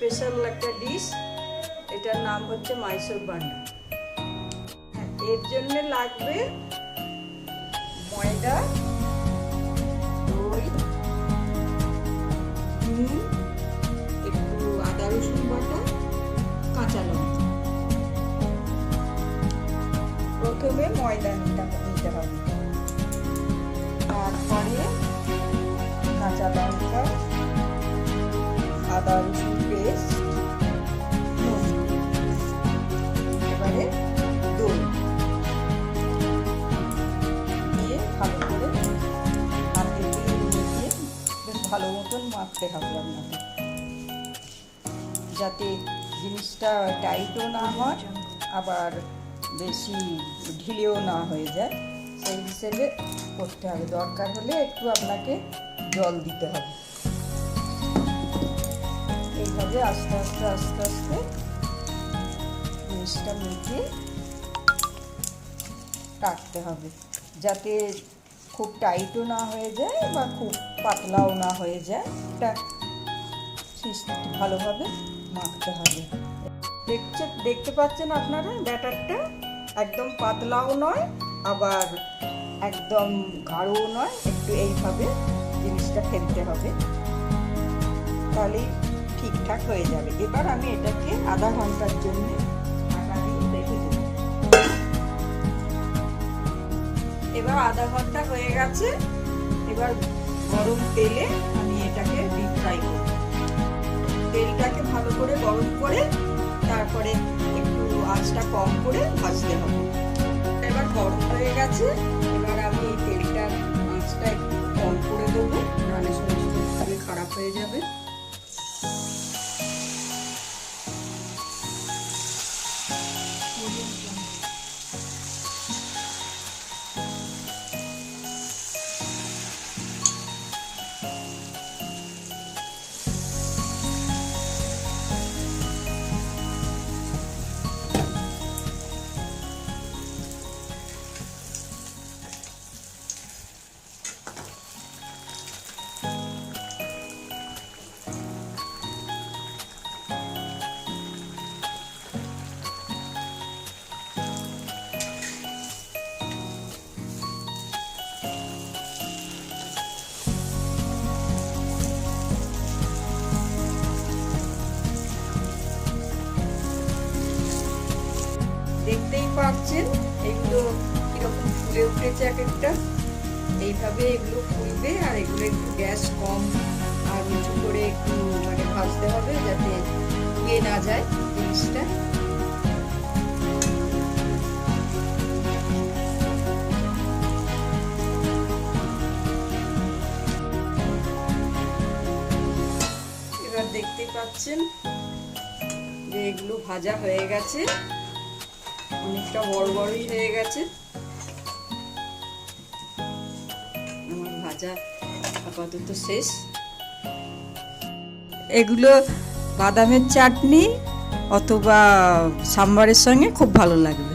Special একটা dish, এটার নাম হচ্ছে মাইসোর বান্ডা। এর জন্য লাগবে ময়দা, দই, নুন, একটু আদা রসুন বাটা, কাঁচা লঙ্কা। প্রথমে ময়দা নিতে হবে, তারপরে কাঁচা লঙ্কা, আদা রসুন পেস্ট, এবারে দই দিয়ে ভালো করে হাতে দিয়ে নিয়ে বেশ ভালো মতন মাখতে হবে আপনাকে, যাতে জিনিসটা টাইটও না হয় আবার বেশি ঢিলেও না হয়ে যায়, সেই হিসেবে করতে হবে। দরকার হলে একটু আপনাকে জল দিতে হবে। এইভাবে আস্তে আস্তে আস্তে আস্তে জিনিসটা মেখে কাটতে হবে, যাতে খুব টাইটও না হয়ে যায় বা খুব পাতলাও না হয়ে যায়। এটা ভালোভাবে মাখতে হবে। দেখতে পাচ্ছেন আপনারা ব্যাটারটা একদম পাতলাও নয় আবার একদম গাঢ়ও নয়, একটু এইভাবে জিনিসটা ফেলতে হবে, তাহলেই ঠিকঠাক হয়ে যাবে। এবার আমি এটাকে আধা ঘন্টার জন্য ঢাকা দিয়ে রেখে দেব। এবার আধা ঘন্টা হয়ে গেছে। এবার গরম তেলে আমি এটাকে ডিপ ফ্রাই করব। তেলটাকে ভালো করে গরম করে তারপরে একটু আঁচটা কম করে ভাজতে হবে। এবার গরম হয়ে গেছে, এবার আমি এই তেলটার আঁচটা একটু কম করে দেবো, নাহলে সমস্ত তেল খারাপ হয়ে যাবে। দেখতেই পাচ্ছেন এগুলো কিরকম ফুলে উঠেছে এক একটা। এইভাবে এগুলো ফুলবে, আর এগুলো একটু গ্যাস কম আর উঁচু করে একটু মানে ভাজতে হবে, যাতে পুড়ে না যায় জিনিসটা। এবার দেখতেই পাচ্ছেন যে এগুলো ভাজা হয়ে গেছে, অনেকটা বড় বড়ই হয়ে গেছে। আমার ভাজা আপাতত শেষ। এগুলো বাদামের চাটনি অথবা সাম্বারের সঙ্গে খুব ভালো লাগবে।